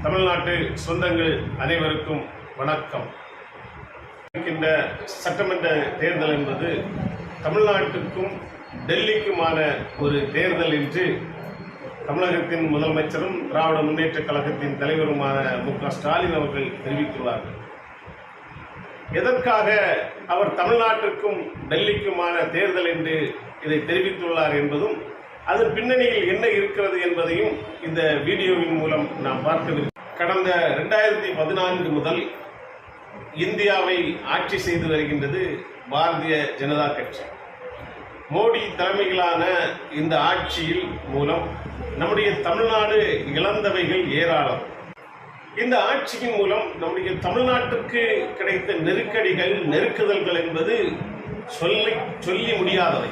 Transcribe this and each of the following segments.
தமிழ்நாட்டு சொந்தங்கள் அனைவருக்கும் வணக்கம். இருக்கின்ற சட்டமன்ற தேர்தல் என்பது தமிழ்நாட்டுக்கும் டெல்லிக்குமான ஒரு தேர்தல் என்று தமிழகத்தின் முதலமைச்சரும் திராவிட முன்னேற்றக் கழகத்தின் தலைவருமான மு.க. ஸ்டாலின் அவர்கள் தெரிவித்துள்ளார்கள். எதற்காக அவர் தமிழ்நாட்டிற்கும் டெல்லிக்குமான தேர்தல் என்று இதை தெரிவித்துள்ளார் என்பதும் அதன் பின்னணியில் என்ன இருக்கிறது என்பதையும் இந்த வீடியோவின் மூலம் நாம் பார்க்கவில்லை. கடந்த 2014 முதல் இந்தியாவை ஆட்சி செய்து வருகின்றது பாரதிய ஜனதா கட்சி. மோடி தலைமையிலான இந்த ஆட்சியில் மூலம் நம்முடைய தமிழ்நாடு இழந்தவைகள் ஏராளம். இந்த ஆட்சியின் மூலம் நம்முடைய தமிழ்நாட்டிற்கு கிடைத்த நெருக்கடிகள், நெருக்குதல்கள் என்பது சொல்லி முடியாதவை.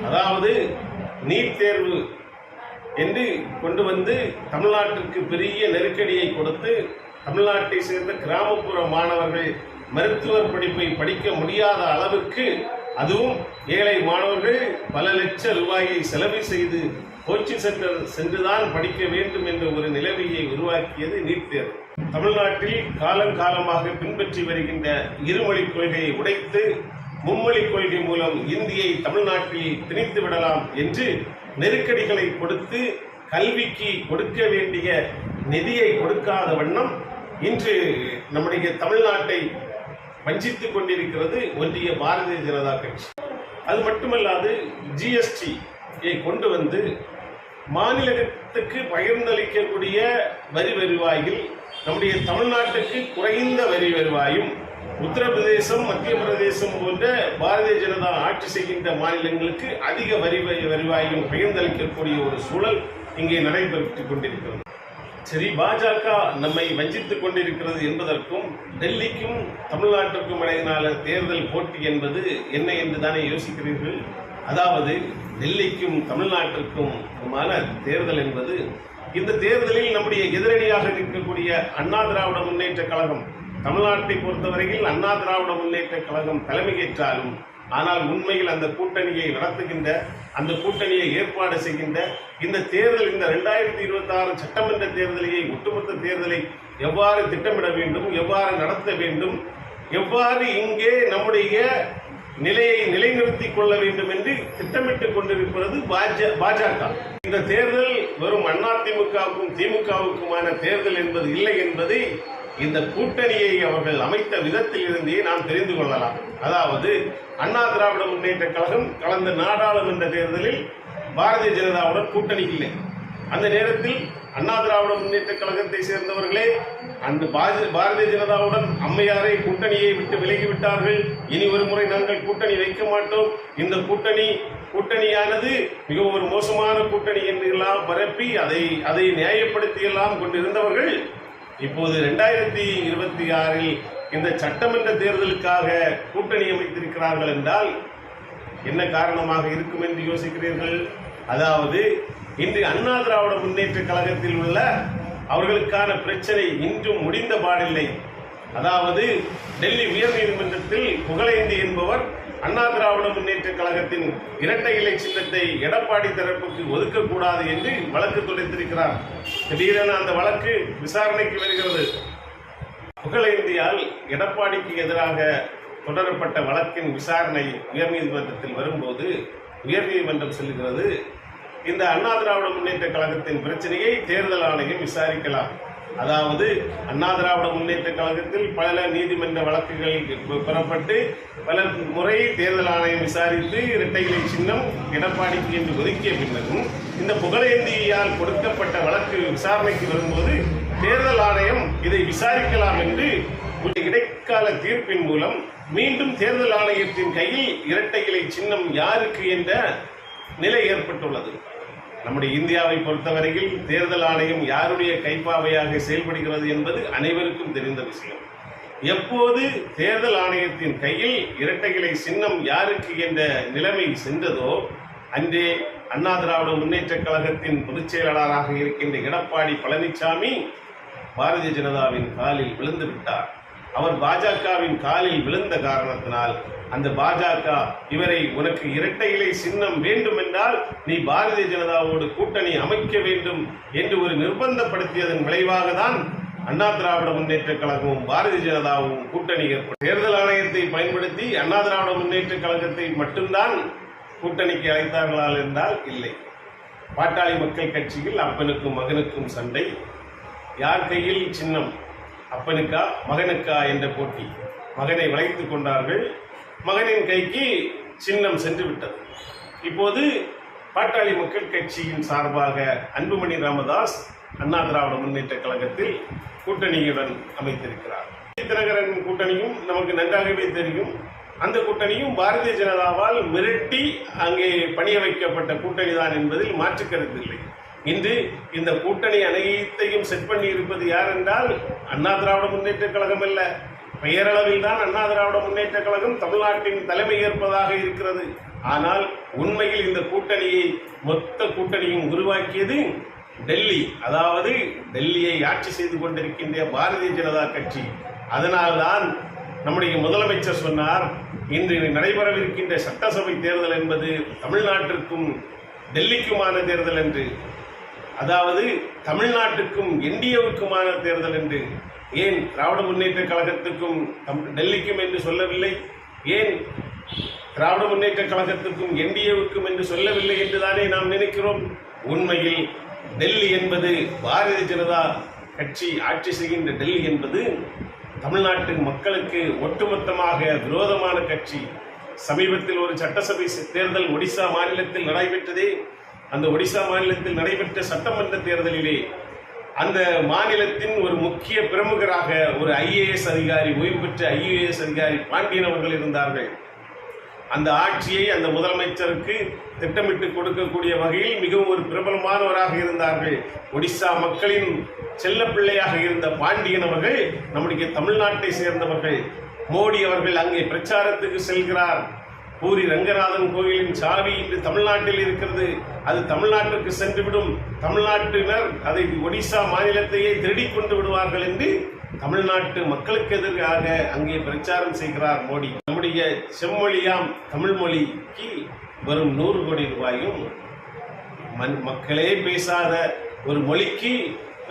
அதாவது நீட் தேர்வு என்று கொண்டு வந்து தமிழ்நாட்டிற்கு பெரிய நெருக்கடியை கொடுத்து தமிழ்நாட்டை சேர்ந்த கிராமப்புற மாணவர்கள் மருத்துவர் படிப்பை படிக்க முடியாத அளவுக்கு, அதுவும் ஏழை மாணவர்கள் பல லட்சம் ரூபாயை செலவு செய்து கோச்சிங் சென்டர் சென்றுதான் படிக்க வேண்டும் என்ற ஒரு நிலைமையை உருவாக்கியது நீட் தேர்வு. தமிழ்நாட்டில் காலங்காலமாக பின்பற்றி வருகின்ற இருமொழி கொள்கையை உடைத்து மும்மொழி கொள்கை மூலம் இந்தியை தமிழ்நாட்டில் திணித்து விடலாம் என்று நெருக்கடிகளை கொடுத்து கல்விக்கு கொடுக்க வேண்டிய நிதியை கொடுக்காத வண்ணம் இன்று நம்முடைய தமிழ்நாட்டை வஞ்சித்துக் கொண்டிருக்கிறது ஒன்றிய பாரதிய ஜனதா கட்சி. அது மட்டுமல்லாது ஜிஎஸ்டியை கொண்டு வந்து மாநிலத்துக்கு பகிர்ந்தளிக்கக்கூடிய வரி வருவாயில் நம்முடைய தமிழ்நாட்டுக்கு குறைந்த வரி வருவாயும், உத்தரப்பிரதேசம், மத்திய பிரதேசம் போன்ற பாரதிய ஜனதா ஆட்சி செய்கின்ற மாநிலங்களுக்கு அதிக வருவாயும் பகிர்ந்தளிக்கக்கூடிய ஒரு சூழல் இங்கே நடைபெற்றுக் கொண்டிருக்கிறது. சரி, பாஜக நம்மை வஞ்சித்துக் கொண்டிருக்கிறது என்பதற்கும் டெல்லிக்கும் தமிழ்நாட்டிற்கும் இடையிலான தேர்தல் போட்டி என்பது என்ன என்று தானே யோசிக்கிறீர்கள். அதாவது டெல்லிக்கும் தமிழ்நாட்டிற்கும் தேர்தல் என்பது, இந்த தேர்தலில் நம்முடைய எதிரணியாக இருக்கக்கூடிய அண்ணா திராவிட முன்னேற்ற கழகம், தமிழ்நாட்டை பொறுத்தவரையில் அண்ணா திராவிட முன்னேற்ற கழகம் தலைமையேற்றாலும், ஆனால் உண்மையில் அந்த கூட்டணியை நடத்துகின்ற, அந்த கூட்டணியை ஏற்பாடு செய்கின்ற இந்த தேர்தல், இந்த 2026 சட்டமன்ற தேர்தலையை, ஒட்டுமொத்த தேர்தலை எவ்வாறு திட்டமிட வேண்டும், எவ்வாறு நடத்த வேண்டும், எவ்வாறு இங்கே நம்முடைய நிலையை நிலைநிறுத்திக் கொள்ள வேண்டும் என்று திட்டமிட்டுக் கொண்டிருப்பது பாஜக. இந்த தேர்தல் வெறும் அதிமுகவுக்கும் திமுகவுக்குமான தேர்தல் என்பது இல்லை என்பதை இந்த கூட்டணியை அவர்கள் அமைத்த விதத்தில் இருந்தே நாம் தெரிந்து கொள்ளலாம். அதாவது அண்ணா திராவிட முன்னேற்ற கழகம் கடந்த நாடாளுமன்ற தேர்தலில் பாரதிய ஜனதாவுடன் கூட்டணி இல்லை. அந்த நேரத்தில் அண்ணா திராவிட முன்னேற்ற கழகத்தை சேர்ந்தவர்களே அந்த பாரதிய ஜனதாவுடன் அம்மையாரை கூட்டணியை விட்டு விலகிவிட்டார்கள். இனி ஒரு முறை நாங்கள் கூட்டணி வைக்க மாட்டோம், இந்த கூட்டணியானது மிகவும் ஒரு மோசமான கூட்டணி என்று எல்லாம் பரப்பி அதை நியாயப்படுத்தி எல்லாம் கொண்டிருந்தவர்கள் இப்போது 2026 இந்த சட்டமன்ற தேர்தலுக்காக கூட்டணி அமைத்திருக்கிறார்கள் என்றால் என்ன காரணமாக இருக்கும் என்று யோசிக்கிறீர்கள்? அதாவது இன்று அண்ணா திராவிட முன்னேற்ற கழகத்தில் உள்ள அவர்களுக்கான பிரச்சனை இன்றும் முடிந்த பாடில்லை. அதாவது டெல்லி உயர் நீதிமன்றத்தில் புகழேந்தி என்பவர் அண்ணா திராவிட முன்னேற்ற கழகத்தின் இரட்டை இலை சின்னத்தை எடப்பாடி தரப்புக்கு ஒதுக்கக்கூடாது என்று வழக்கு தொடுத்திருக்கிறார். திடீரென அந்த வழக்கு விசாரணைக்கு வருகிறது. புகழேந்தியால் எடப்பாடிக்கு எதிராக தொடரப்பட்ட வழக்கின் விசாரணை உயர்நீதிமன்றத்தில் வரும்போது உயர்நீதிமன்றம் சொல்லுகிறது, இந்த அண்ணா திராவிட முன்னேற்ற கழகத்தின் பிரச்சனையை தேர்தல் ஆணையம் விசாரிக்கலாம். அதாவது அண்ணா திராவிட முன்னேற்ற கழகத்தில் பல நீதிமன்ற வழக்குகள் பெறப்பட்டு பல முறை தேர்தல் ஆணையம் விசாரித்து இரட்டை இலை சின்னம் எடப்பாடிக்கு என்று ஒதுக்கிய பின்னரும் இந்த புகழேந்தியால் கொடுக்கப்பட்ட வழக்கு விசாரணைக்கு வரும்போது தேர்தல் ஆணையம் இதை விசாரிக்கலாம் என்று இடைக்கால தீர்ப்பின் மூலம் மீண்டும் தேர்தல் ஆணையத்தின் கையில் இரட்டை இலை சின்னம் யாருக்கு என்ற நிலை ஏற்பட்டுள்ளது. நம்முடைய இந்தியாவை பொறுத்தவரையில் தேர்தல் ஆணையம் யாருடைய கைப்பாவையாக செயல்படுகிறது என்பது அனைவருக்கும் தெரிந்த விஷயம். எப்போது தேர்தல் ஆணையத்தின் கையில் இரட்டை இலை சின்னம் யாருக்கு என்ற நிலைமை சென்றதோ அன்றே அண்ணா திராவிட முன்னேற்ற கழகத்தின் பொதுச் செயலாளராக இருக்கின்ற எடப்பாடி பழனிசாமி பாரதிய ஜனதாவின் காலில் விழுந்து விட்டார். அவர் பாஜகவின் காலில் விழுந்த காரணத்தினால் அந்த பாஜக இவரை உனக்கு இரட்டை இலை சின்னம் வேண்டும் என்றால் நீ பாரதிய ஜனதாவோடு கூட்டணி அமைக்க வேண்டும் என்று ஒரு நிர்பந்தப்படுத்தியதன் விளைவாக தான் அண்ணா திராவிட முன்னேற்ற கழகமும் பாரதிய ஜனதாவும் கூட்டணி ஏற்படும். தேர்தல் ஆணையத்தை பயன்படுத்தி அண்ணா திராவிட முன்னேற்ற கழகத்தை மட்டும்தான் கூட்டணிக்கு அழைத்தார்களால் என்றால் இல்லை. பாட்டாளி மக்கள் கட்சியில் அப்பனுக்கும் மகனுக்கும் சண்டை. யார் கையில் சின்னம், அப்பனுக்கா மகனுக்கா என்ற போட்டி. மகனை வளைத்துக் கொண்டார்கள். மகனின் கைக்கு சின்னம் சென்று விட்டது. இப்போது பாட்டாளி மக்கள் கட்சியின் சார்பாக அன்புமணி ராமதாஸ் அண்ணா திராவிட முன்னேற்ற கழகத்தில் கூட்டணியுடன் அமைத்திருக்கிறார். தினகரன் கூட்டணியும் நமக்கு நன்றாகவே தெரியும். அந்த கூட்டணியும் பாரதிய ஜனதாவால் மிரட்டி அங்கே பணிய வைக்கப்பட்ட கூட்டணி தான் என்பதில் மாற்று கருத்தில்லை. இன்று இந்த கூட்டணி அனைத்தையும் செட் பண்ணி இருப்பது யார் என்றால் அண்ணா திராவிட முன்னேற்ற கழகம் அல்ல. பெயரளவில் தான் அண்ணா திராவிட முன்னேற்ற கழகம் தமிழ்நாட்டின் தலைமை ஏற்பதாக இருக்கிறது. ஆனால் உண்மையில் இந்த கூட்டணியை மொத்த கூட்டணியும் உருவாக்கியது டெல்லி, அதாவது டெல்லியை ஆட்சி செய்து கொண்டிருக்கின்ற பாரதிய ஜனதா கட்சி. அதனால்தான் நம்முடைய முதலமைச்சர் சொன்னார், இன்று நடைபெறவிருக்கின்ற சட்டசபை தேர்தல் என்பது தமிழ்நாட்டிற்கும் டெல்லிக்குமான தேர்தல் என்று, அதாவது தமிழ்நாட்டுக்கும் என்டிஏவுக்குமான தேர்தல் என்று. ஏன் திராவிட முன்னேற்ற கழகத்துக்கும் டெல்லிக்கும் என்று சொல்லவில்லை? ஏன் திராவிட முன்னேற்ற கழகத்துக்கும் என்டிஏவுக்கும் என்று சொல்லவில்லை என்றுதானே நாம் நினைக்கிறோம். உண்மையில் டெல்லி என்பது பாரதிய ஜனதா கட்சி ஆட்சி செய்கின்ற டெல்லி என்பது தமிழ்நாட்டு மக்களுக்கு ஒட்டுமொத்தமாக விரோதமான கட்சி. சமீபத்தில் ஒரு சட்டசபை தேர்தல் ஒடிசா மாநிலத்தில் நடைபெற்றதே. அந்த ஒடிசா மாநிலத்தில் நடைபெற்ற சட்டமன்ற தேர்தலிலே அந்த மாநிலத்தின் ஒரு முக்கிய பிரமுகராக ஒரு ஐஏஎஸ் அதிகாரி, ஓய்வு பெற்ற ஐஏஎஸ் அதிகாரி பாண்டியன் அவர்கள் இருந்தார்கள். அந்த ஆட்சியை அந்த முதலமைச்சருக்கு திட்டமிட்டு கொடுக்கக்கூடிய வகையில் மிகவும் ஒரு பிரபலமானவராக இருந்தார்கள். ஒடிசா மக்களின் செல்ல பிள்ளையாக இருந்த பாண்டியன் அவர்கள் நம்முடைய தமிழ்நாட்டை சேர்ந்தவர்கள். மோடி அவர்கள் அங்கே பிரச்சாரத்துக்கு செல்கிறார். பூரி ரங்கநாதன் கோயிலின் சாவி இன்று தமிழ்நாட்டில் இருக்கிறது. அது தமிழ்நாட்டிற்கு சென்றுவிடும். தமிழ்நாட்டினர் அதை ஒடிசா மாநிலத்தையே திருடிக் கொண்டு விடுவார்கள் என்று தமிழ்நாட்டு மக்களுக்கு எதிராக அங்கே பிரச்சாரம் செய்கிறார் மோடி. நம்முடைய செம்மொழியாம் தமிழ் மொழிக்கு வரும் 100 கோடி ரூபாயும், மக்களே பேசாத ஒரு மொழிக்கு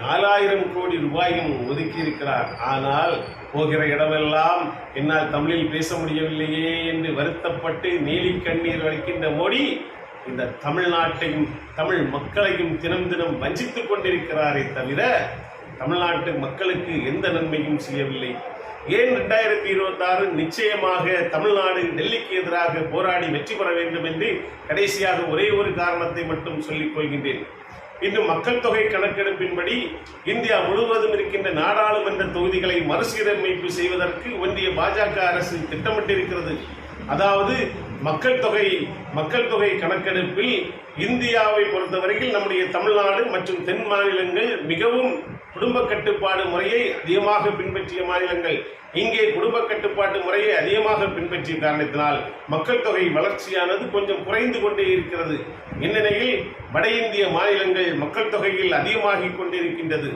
4000 கோடி ரூபாயும் ஒதுக்கி இருக்கிறார். ஆனால் போகிற இடமெல்லாம் என்னால் தமிழில் பேச முடியவில்லையே என்று வருத்தப்பட்டு நீலி கண்ணீர் வடிக்கின்ற மோடி இந்த தமிழ்நாட்டையும் தமிழ் மக்களையும் தினம் தினம் வஞ்சித்துக் கொண்டிருக்கிறாரே தவிர தமிழ்நாட்டு மக்களுக்கு எந்த நன்மையும் செய்யவில்லை. ஏன் 2026 நிச்சயமாக தமிழ்நாடு டெல்லிக்கு எதிராக போராடி வெற்றி பெற வேண்டும் என்று கடைசியாக ஒரே ஒரு காரணத்தை மட்டும் சொல்லிக் கொள்கின்றேன். இன்னும் மக்கள் தொகை கணக்கெடுப்பின்படி இந்தியா முழுவதும் இருக்கின்ற நாடாளுமன்ற தொகுதிகளை மறுசீரமைப்பு செய்வதற்கு ஒன்றிய பாஜக அரசு திட்டமிட்டிருக்கிறது. அதாவது மக்கள் தொகை கணக்கெடுப்பில் இந்தியாவை பொறுத்தவரையில் நம்முடைய தமிழ்நாடு மற்றும் தென் மாநிலங்கள் மிகவும் குடும்ப கட்டுப்பாடு முறையை அதிகமாக பின்பற்றிய மாநிலங்கள். இங்கே குடும்ப கட்டுப்பாட்டு முறையை அதிகமாக பின்பற்றிய காரணத்தினால் மக்கள் தொகை வளர்ச்சியானது கொஞ்சம் குறைந்து கொண்டே இருக்கிறது. இந்நிலையில் வட இந்திய மாநிலங்கள் மக்கள் தொகையில் அதிகமாகிக் கொண்டிருக்கின்றது.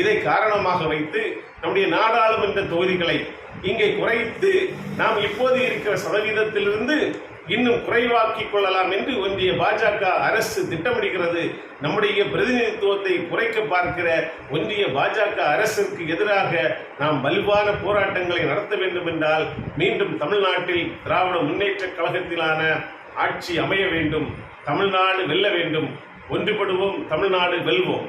இதை காரணமாக வைத்து நம்முடைய நாடாளுமன்ற தொகுதிகளை இங்கே குறைத்து நாம் இப்போது இருக்கிற சதவீதத்திலிருந்து இன்னும் குறைவாக்கிக் கொள்ளலாம் என்று ஒன்றிய பாஜக அரசு திட்டமிடுகிறது. நம்முடைய பிரதிநிதித்துவத்தை குறைக்க பார்க்கிற ஒன்றிய பாஜக அரசுக்கு எதிராக நாம் வலுவான போராட்டங்களை நடத்த வேண்டும் என்றால் மீண்டும் தமிழ்நாட்டில் திராவிட முன்னேற்ற கழகத்திலான ஆட்சி அமைய வேண்டும். தமிழ்நாடு வெல்ல வேண்டும். ஒன்றுபடுவோம், தமிழ்நாடு வெல்வோம்.